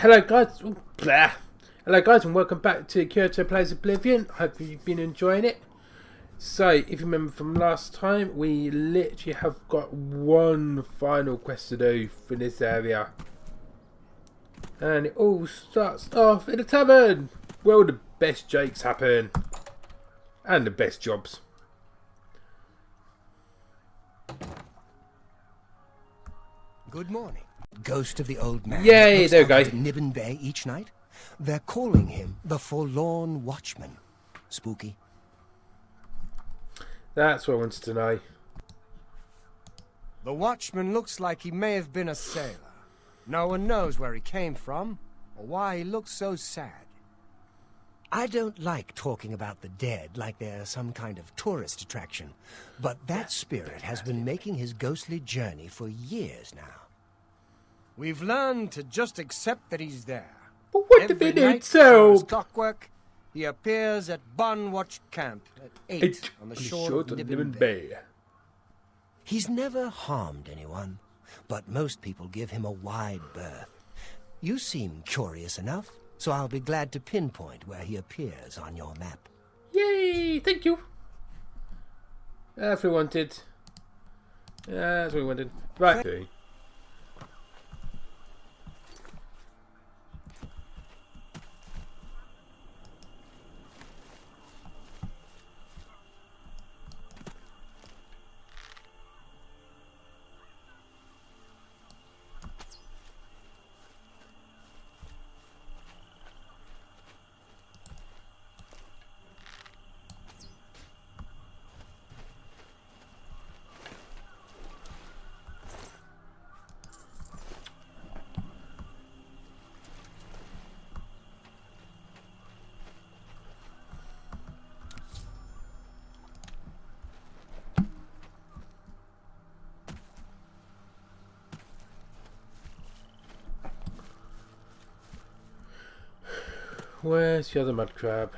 Hello guys, hello guys, and welcome back to Kirito Plays Oblivion. Hope you've been enjoying it. So, if you remember from last time, we literally have got one final quest to do for this area, and it all starts off in a tavern where all the best jakes happen and the best jobs. Good morning. Ghost of the old man. Yay, there we go. Nibbin Bay each night. They're calling him the Forlorn Watchman. Spooky. That's what I wanted to know. The watchman looks like he may have been a sailor. No one knows where he came from, or why he looks so sad. I don't like talking about the dead like they're some kind of tourist attraction, but that spirit has been making his ghostly journey for years now. We've learned to just accept that he's there. But what Every did night, it so? as clockwork, he appears at Bunwatch Camp at 8 on the shore of Nibbin Bay. He's never harmed anyone, but most people give him a wide berth. You seem curious enough, so I'll be glad to pinpoint where he appears on your map. Yay! Thank you. That's what we wanted. That's what we wanted. Right. Where's the other mud crab?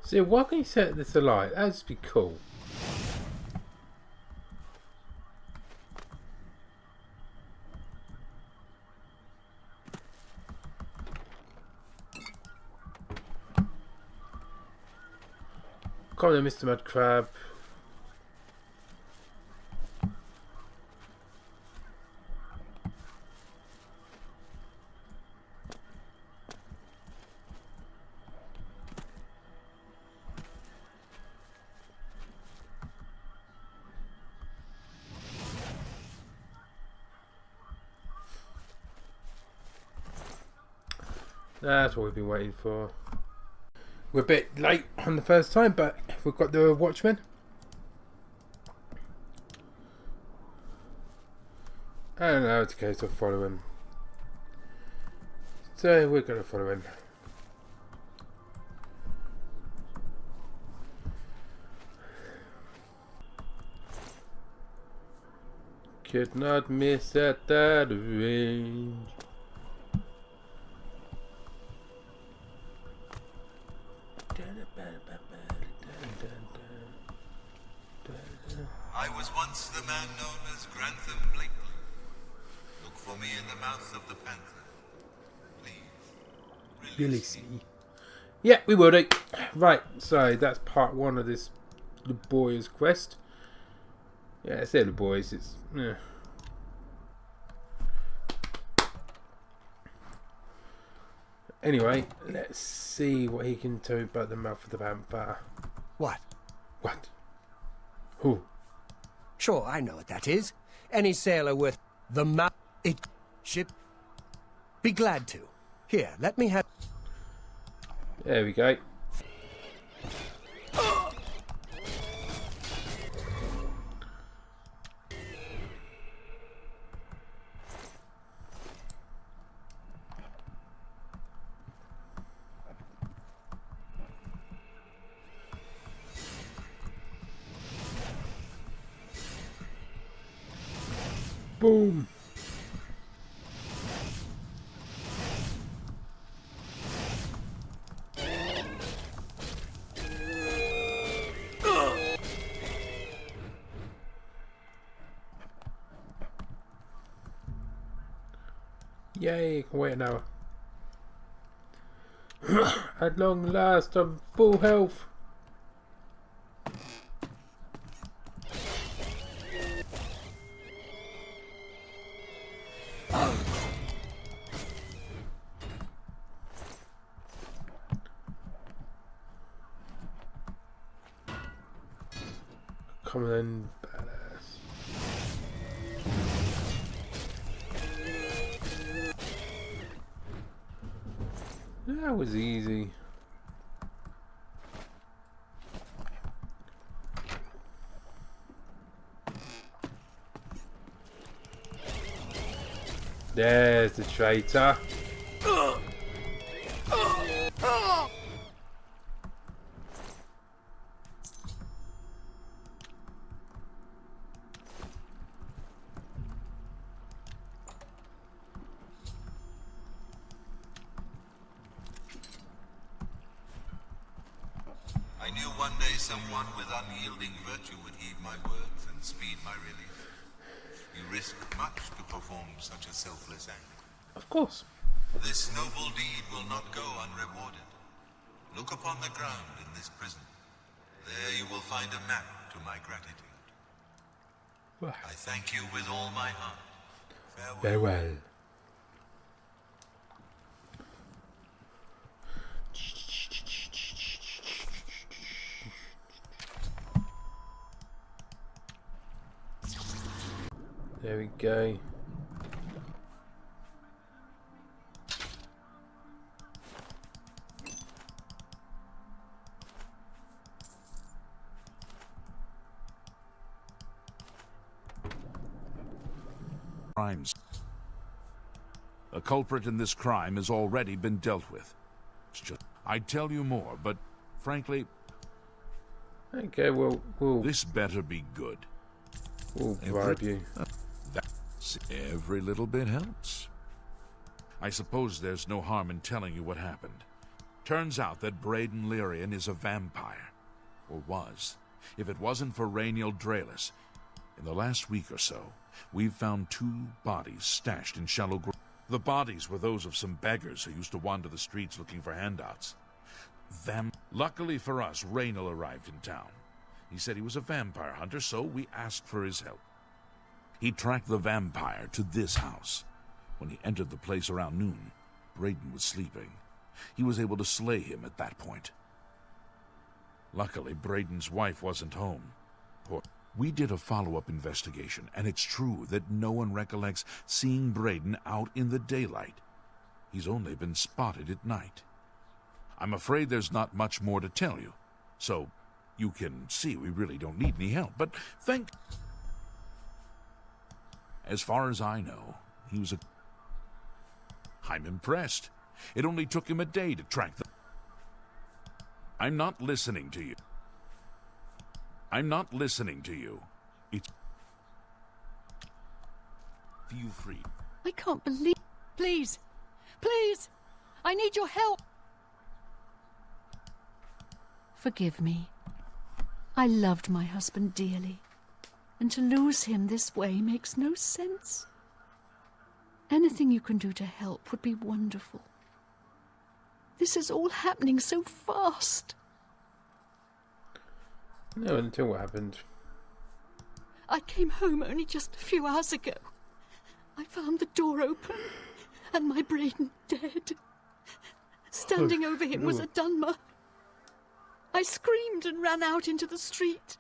See, why can't you set this alight? That'd just be cool. Come on, Mr. Mud Crab. That's what we've been waiting for. We're a bit late on the first time, but we've got the watchman. And now it's a case of follow him. So we're going to follow him. Could not miss at that range. I was once the man known as Grantham Blake. Look for me in the mouth of the panther. Please, release me. Yeah, we will do. Right, so that's part one of this laborious quest. Yeah, it's there, boys. It's Anyway, let's see what he can do about the mouth of the panther. What? What? Who? Sure, I know what that is. Any sailor worth the ship. Be glad to. Here, let me have... There we go. Boom. Yay, can wait an hour. At long last, I'm full health. Come on, badass. That was easy. There's the traitor. I knew one day someone with unyielding virtue would heed my words and speed my release. You risk much to perform such a selfless act. Of course. This noble deed will not go unrewarded. Look upon the ground in this prison. There you will find a map to my gratitude. I thank you with all my heart. Farewell. Farewell. There we go. Crimes. A culprit in this crime has already been dealt with. It's just, I'd tell you more, but frankly, Okay, we'll this better be good. bribe you. Every little bit helps. I suppose there's no harm in telling you what happened. Turns out that Braden Lyrian is a vampire. Or was. If it wasn't for Rainiel Draelis, in the last week or so, we've found 2 bodies stashed in shallow grave. The bodies were those of some beggars who used to wander the streets looking for handouts. Luckily for us, Rainiel arrived in town. He said he was a vampire hunter, so we asked for his help. He tracked the vampire to this house. When he entered the place around noon, Braden was sleeping. He was able to slay him at that point. Luckily, Braden's wife wasn't home. We did a follow-up investigation, and it's true that no one recollects seeing Braden out in the daylight. He's only been spotted at night. I'm afraid there's not much more to tell you, so you can see we really don't need any help, but as far as I know, he was I'm impressed. It only took him a day to track them. I'm not listening to you. I'm not listening to you. It's... Feel free. I can't believe... Please. Please. I need your help. Forgive me. I loved my husband dearly, and to lose him this way makes no sense. Anything you can do to help would be wonderful. This is all happening so fast. No, until what happened? I came home only just a few hours ago. I found the door open, and my Braden dead. Standing over him was a Dunmer. I screamed and ran out into the street.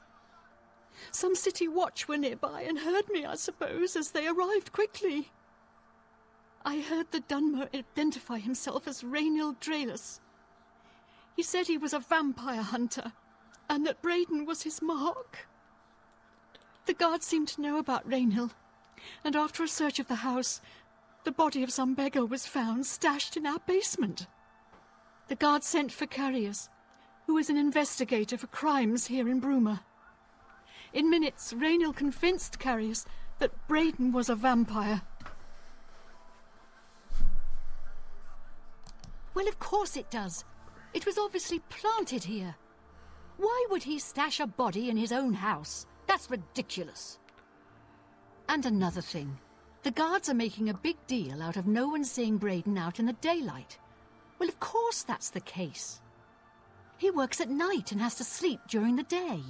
Some city watch were nearby and heard me, I suppose, as they arrived quickly. I heard the Dunmer identify himself as Rainiel Draelis. He said he was a vampire hunter, and that Braden was his mark. The guards seemed to know about Rainiel, and after a search of the house, the body of some beggar was found stashed in our basement. The guards sent for Carius, who is an investigator for crimes here in Bruma. In minutes, Raynil convinced Carius that Braden was a vampire. Well, of course it does. It was obviously planted here. Why would he stash a body in his own house? That's ridiculous. And another thing. The guards are making a big deal out of no one seeing Braden out in the daylight. Well, of course that's the case. He works at night and has to sleep during the day.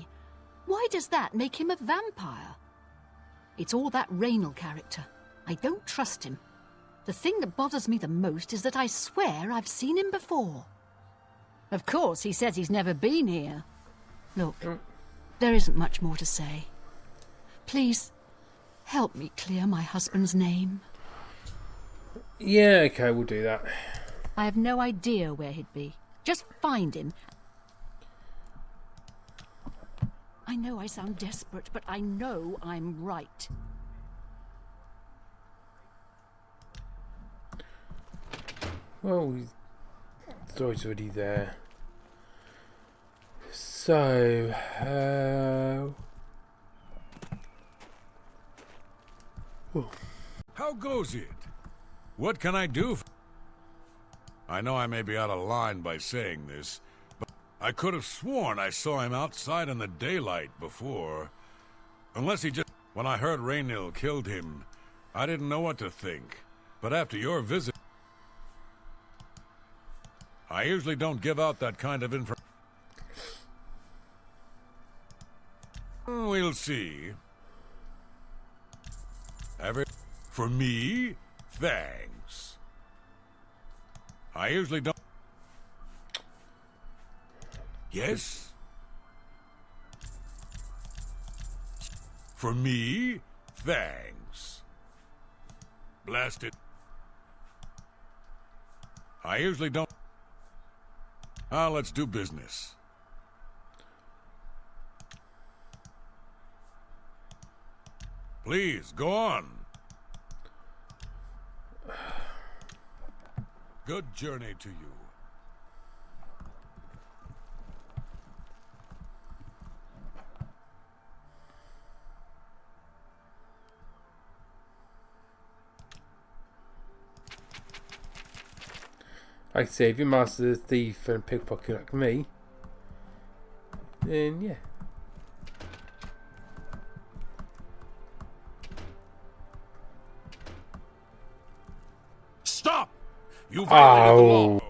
Why does that make him a vampire? It's all that Raynil character. I don't trust him. The thing that bothers me the most is that I swear I've seen him before. Of course, he says he's never been here. Look, there isn't much more to say. Please, help me clear my husband's name. Yeah, okay, we'll do that. I have no idea where he'd be. Just find him. I know I sound desperate, but I know I'm right. Well, the story's already there. So, How goes it? What can I do? I know I may be out of line by saying this, but I could have sworn I saw him outside in the daylight before. Unless he just... When I heard Raynil killed him, I didn't know what to think. But after your visit... I usually don't give out that kind of information. We'll see. For me, thanks. I usually don't... Yes? For me, thanks. Blast it. I usually don't... let's do business. Please, go on. Good journey to you. like I say, if you master the thief and pickpocket like me, then yeah. Stop! You violated the law.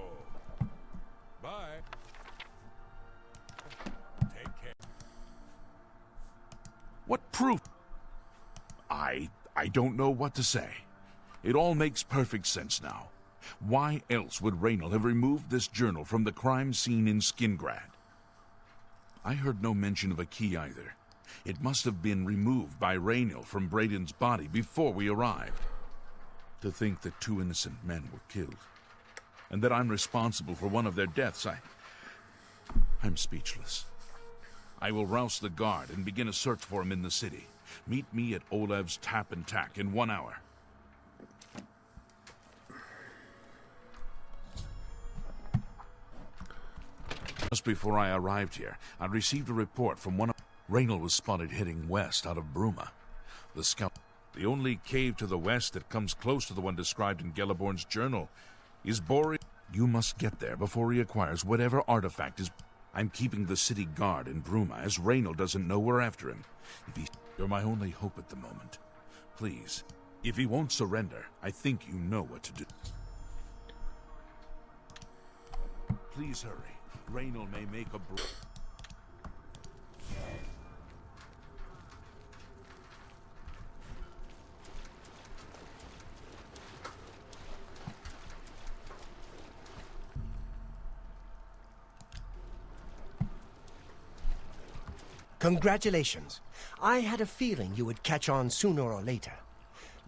Bye. Take care. What proof? I don't know what to say. It all makes perfect sense now. Why else would Raynil have removed this journal from the crime scene in Skingrad? I heard no mention of a key either. It must have been removed by Raynil from Braden's body before we arrived. To think that 2 innocent men were killed, and that I'm responsible for one of their deaths, I'm speechless. I will rouse the guard and begin a search for him in the city. Meet me at Olev's Tap and Tack in 1 hour. Just before I arrived here, I received a report from one of... Raynil was spotted heading west out of Bruma. The scout... The only cave to the west that comes close to the one described in Gelliborn's journal is Boreal. You must get there before he acquires whatever artifact is... I'm keeping the city guard in Bruma, as Raynil doesn't know we're after him. You're my only hope at the moment. Please, if he won't surrender, I think you know what to do. Please hurry. Raynil may make a break. Congratulations. I had a feeling you would catch on sooner or later.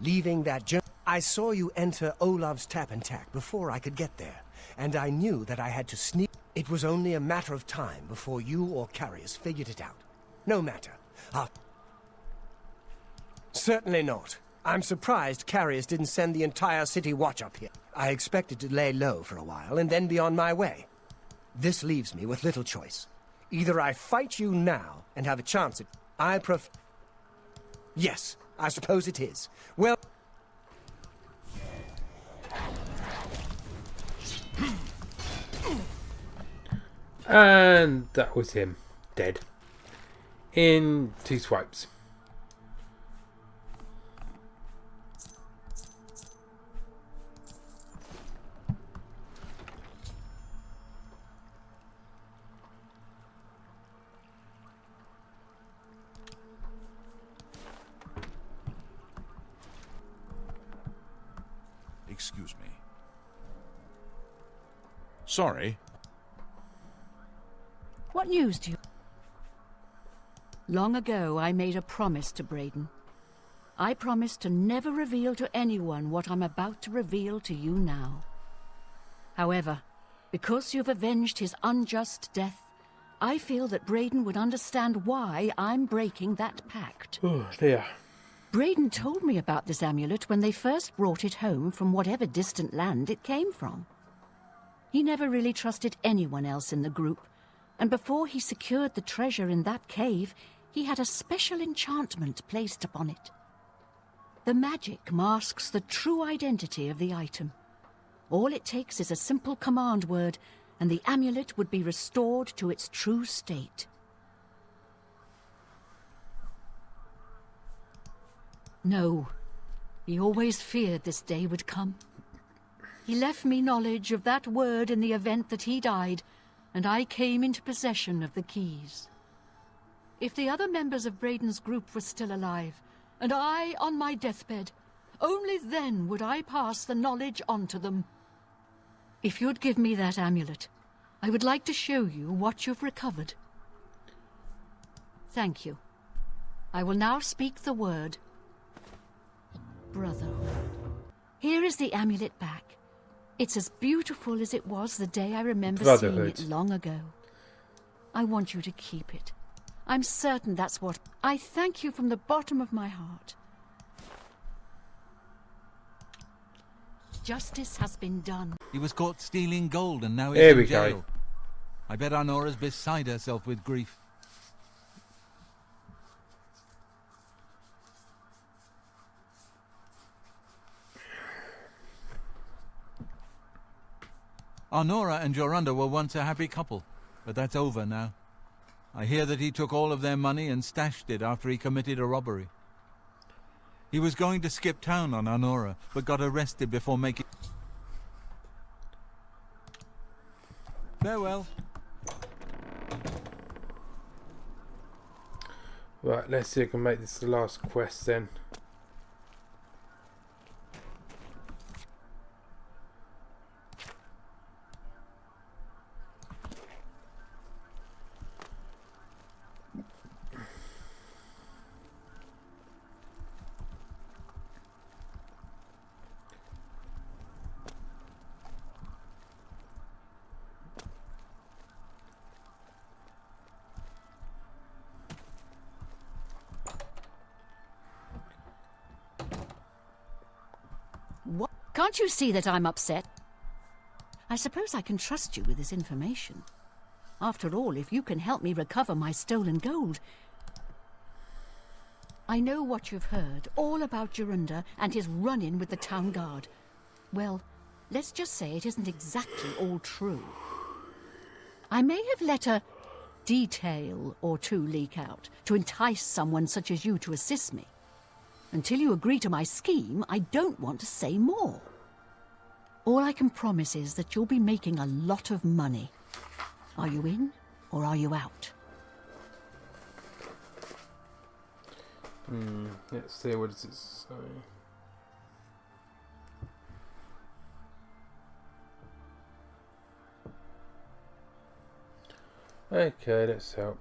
Leaving that journey, I saw you enter Olaf's Tap and Tack before I could get there, and I knew that I had to sneak. It was only a matter of time before you or Carius figured it out. No matter. Certainly not. I'm surprised Carius didn't send the entire city watch up here. I expected to lay low for a while and then be on my way. This leaves me with little choice. Either I fight you now and have a chance at... Yes, I suppose it is. Well... And that was him. Dead. In 2 swipes. Excuse me. Sorry. What news do you... Long ago, I made a promise to Braden. I promised to never reveal to anyone what I'm about to reveal to you now. However, because you've avenged his unjust death, I feel that Braden would understand why I'm breaking that pact. Oh, dear. Braden told me about this amulet when they first brought it home from whatever distant land it came from. He never really trusted anyone else in the group, and before he secured the treasure in that cave, he had a special enchantment placed upon it. The magic masks the true identity of the item. All it takes is a simple command word, and the amulet would be restored to its true state. No, he always feared this day would come. He left me knowledge of that word in the event that he died, and I came into possession of the keys. If the other members of Braden's group were still alive, and I on my deathbed, only then would I pass the knowledge on to them. If you'd give me that amulet, I would like to show you what you've recovered. Thank you. I will now speak the word. Brotherhood. Here is the amulet back. It's as beautiful as it was the day I remember seeing it long ago. I want you to keep it. I'm certain that's what... I thank you from the bottom of my heart. Justice has been done. He was caught stealing gold and now he's Here in we jail. go. I bet Arnora's beside herself with grief. Arnora and Jorunda were once a happy couple, but that's over now. I hear that he took all of their money and stashed it after he committed a robbery. He was going to skip town on Arnora, but got arrested before making... Farewell. Right, let's see if I can make this the last quest then. What? Can't you see that I'm upset? I suppose I can trust you with this information. After all, if you can help me recover my stolen gold... I know what you've heard, all about Jorunda and his run-in with the town guard. Well, let's just say it isn't exactly all true. I may have let a detail or two leak out to entice someone such as you to assist me. Until you agree to my scheme, I don't want to say more. All I can promise is that you'll be making a lot of money. Are you in, or are you out? Let's see, what does it say? Okay, let's help.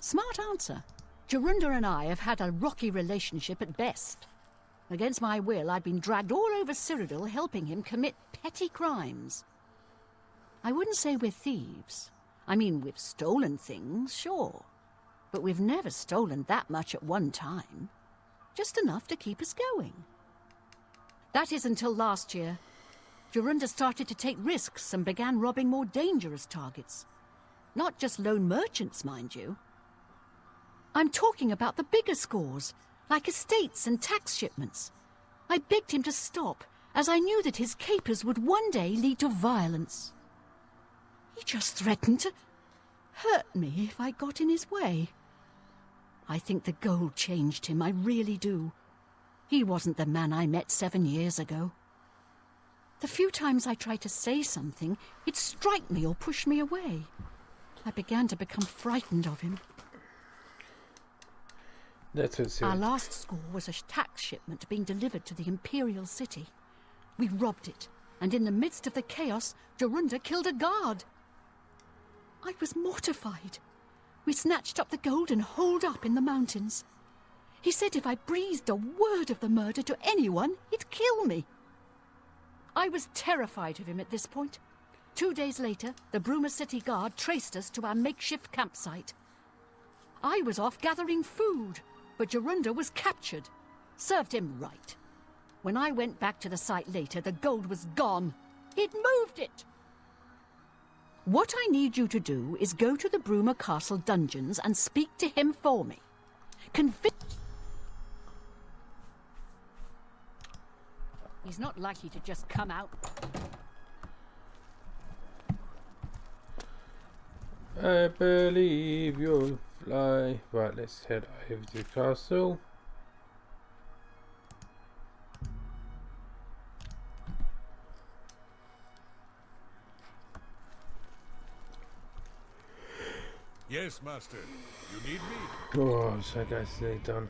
Smart answer. Jorunda and I have had a rocky relationship at best. Against my will, I've been dragged all over Cyrodiil helping him commit petty crimes. I wouldn't say we're thieves. I mean, we've stolen things, sure. But we've never stolen that much at one time. Just enough to keep us going. That is until last year. Jorunda started to take risks and began robbing more dangerous targets. Not just lone merchants, mind you. I'm talking about the bigger scores, like estates and tax shipments. I begged him to stop, as I knew that his capers would one day lead to violence. He just threatened to hurt me if I got in his way. I think the gold changed him, I really do. He wasn't the man I met 7 years ago. The few times I tried to say something, he'd strike me or push me away. I began to become frightened of him. Our last score was a tax shipment being delivered to the Imperial City. We robbed it, and in the midst of the chaos, Jorunda killed a guard. I was mortified. We snatched up the gold and holed up in the mountains. He said if I breathed a word of the murder to anyone, he'd kill me. I was terrified of him at this point. 2 days later, the Bruma City Guard traced us to our makeshift campsite. I was off gathering food, but Jorunda was captured. Served him right. When I went back to the site later, the gold was gone. He'd moved it. What I need you to do is go to the Bruma Castle dungeons and speak to him for me. He's not likely to just come out. I believe you'll fly. Right, let's head over to the castle. Yes, Master. You need me? Oh, so I guess they're done.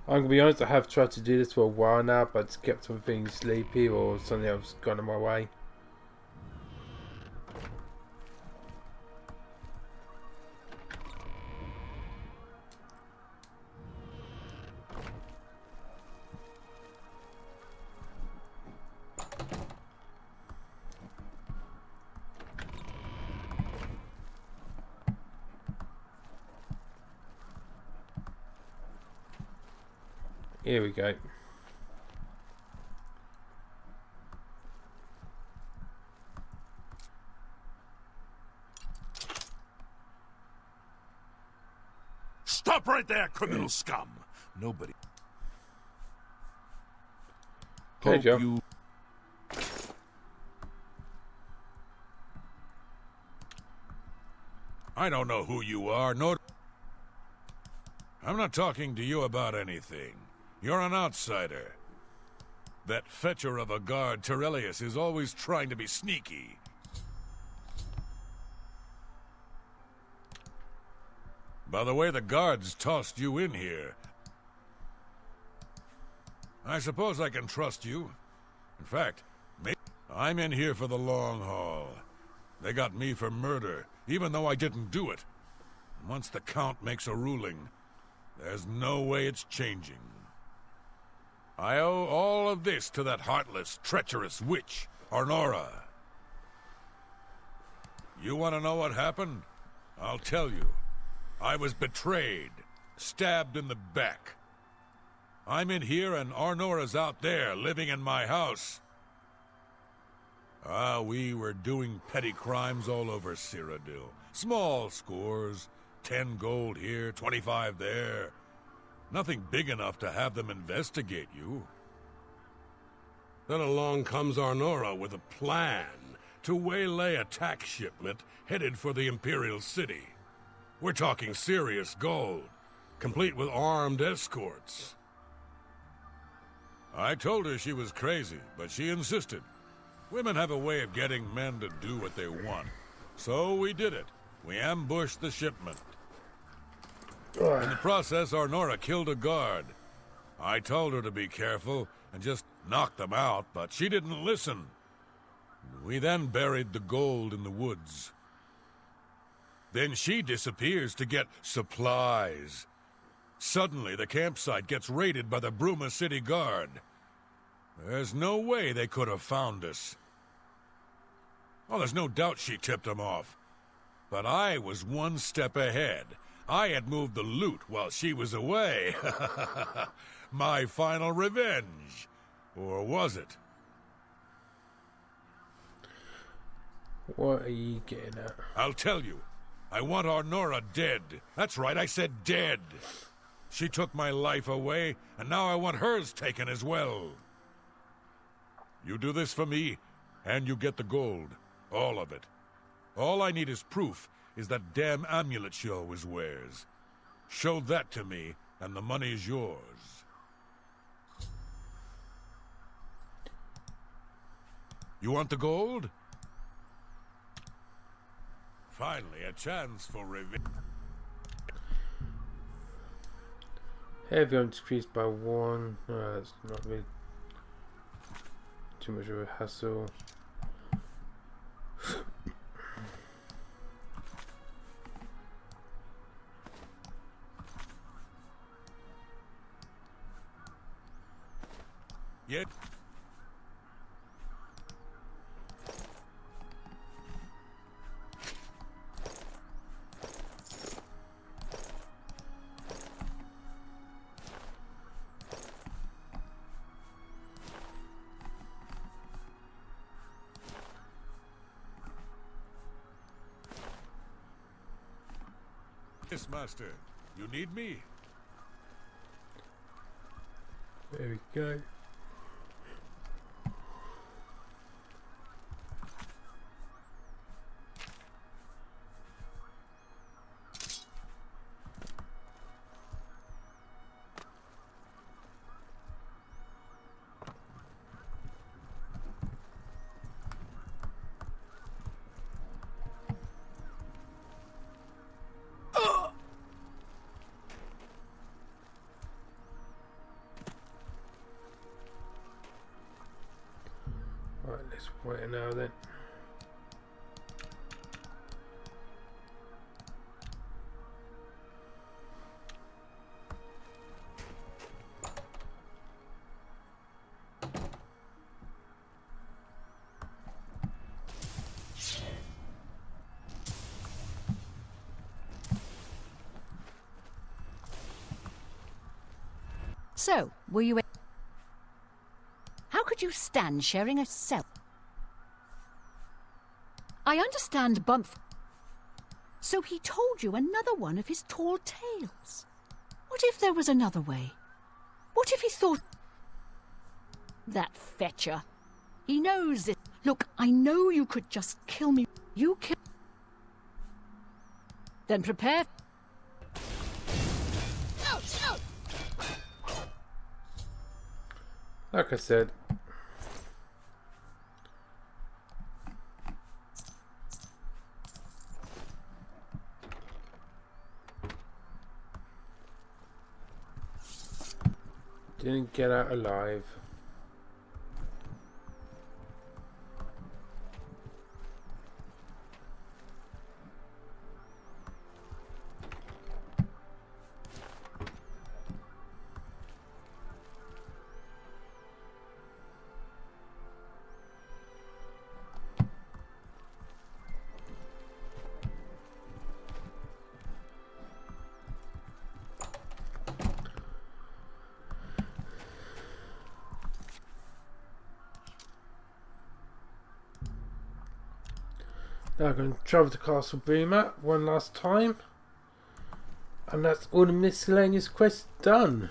I'm gonna be honest, I have tried to do this for a while now, but it's kept on feeling sleepy or something else gone in my way. Here we go. Stop right there, criminal scum! Nobody. Okay, Joe. You... I don't know who you are, nor... I'm not talking to you about anything. You're an outsider. That fetcher of a guard, Tirelius, is always trying to be sneaky. By the way, the guards tossed you in here. I suppose I can trust you. In fact, I'm in here for the long haul. They got me for murder, even though I didn't do it. Once the Count makes a ruling, there's no way it's changing. I owe all of this to that heartless, treacherous witch, Arnora. You want to know what happened? I'll tell you. I was betrayed, stabbed in the back. I'm in here and Arnora's out there, living in my house. We were doing petty crimes all over Cyrodiil. Small scores, 10 gold here, 25 there. Nothing big enough to have them investigate you. Then along comes Arnora with a plan to waylay a tax shipment headed for the Imperial City. We're talking serious gold, complete with armed escorts. I told her she was crazy, but she insisted. Women have a way of getting men to do what they want. So we did it. We ambushed the shipment. In the process, Arnora killed a guard. I told her to be careful and just knock them out, but she didn't listen. We then buried the gold in the woods. Then she disappears to get supplies. Suddenly, the campsite gets raided by the Bruma City Guard. There's no way they could have found us. Oh, there's no doubt she tipped them off. But I was one step ahead. I had moved the loot while she was away. My final revenge. Or was it? What are you getting at? I'll tell you. I want our Nora dead. That's right, I said dead. She took my life away, and now I want hers taken as well. You do this for me, and you get the gold. All of it. All I need is proof is that damn amulet she always wears. Show that to me, and the money's yours. You want the gold? Finally, a chance for revenge. Heavy on decreased by 1. No, that's not really too much of a hassle. Yet. Yes, Master. You need me? There we go. Right, let's wait now then. So, were you... How could you stand sharing a cell? I understand Bump... So he told you another one of his tall tales. What if there was another way? What if he thought... That fetcher. He knows it. Look, I know you could just kill me. You kill... Then prepare... Like I said, didn't get out alive. Now I'm going to travel to Castle Bruma one last time. And that's all the miscellaneous quests done.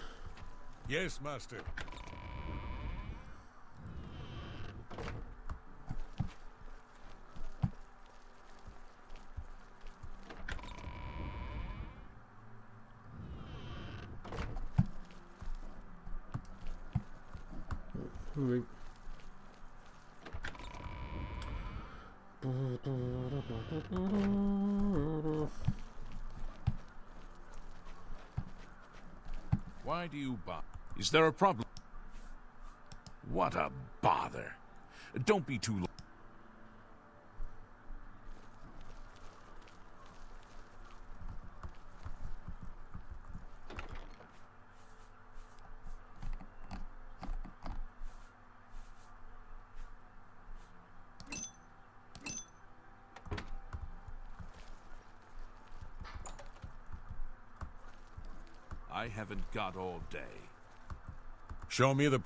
Yes, Master. Right. Why do you bother? Is there a problem? What a bother. Don't be too long. I haven't got all day. Show me the...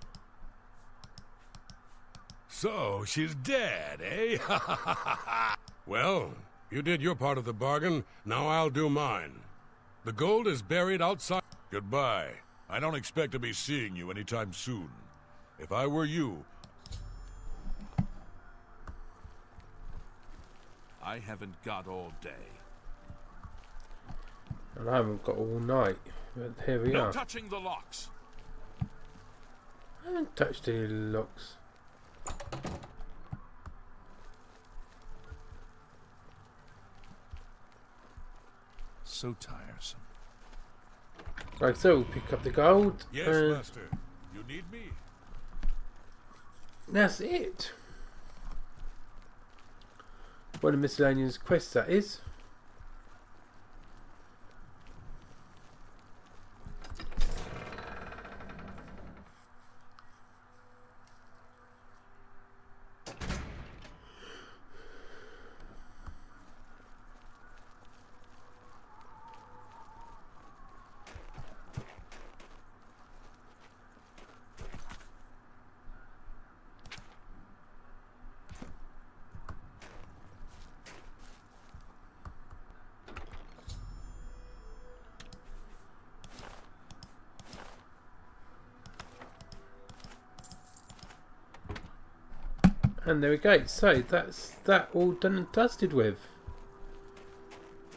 So, she's dead, eh? Well, you did your part of the bargain, now I'll do mine. The gold is buried outside. Goodbye. I don't expect to be seeing you anytime soon. If I were you... I haven't got all day. And I haven't got all night. But here we No are. touching the locks. I haven't touched any locks. So tiresome. Right, so we'll pick up the gold. Yes, Master. You need me? That's it. One of the miscellaneous quests, that is. And there we go. So that's that all done and dusted with.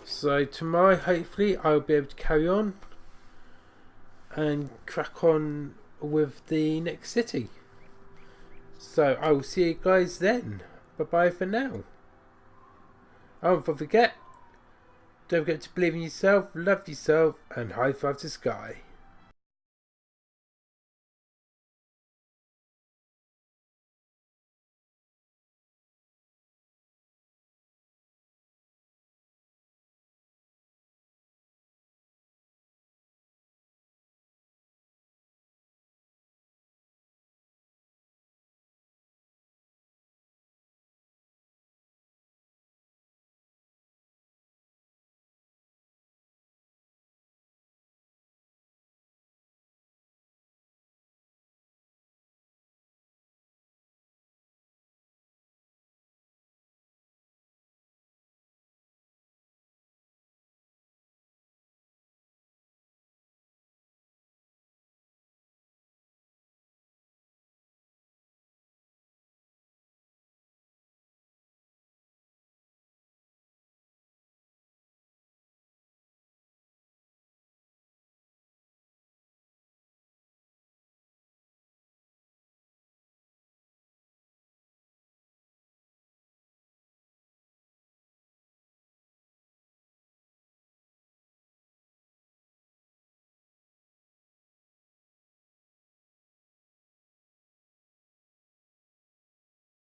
So tomorrow, hopefully, I'll be able to carry on and crack on with the next city. So I will see you guys then. Bye bye for now. Oh, and don't forget to believe in yourself, love yourself, and high five to sky.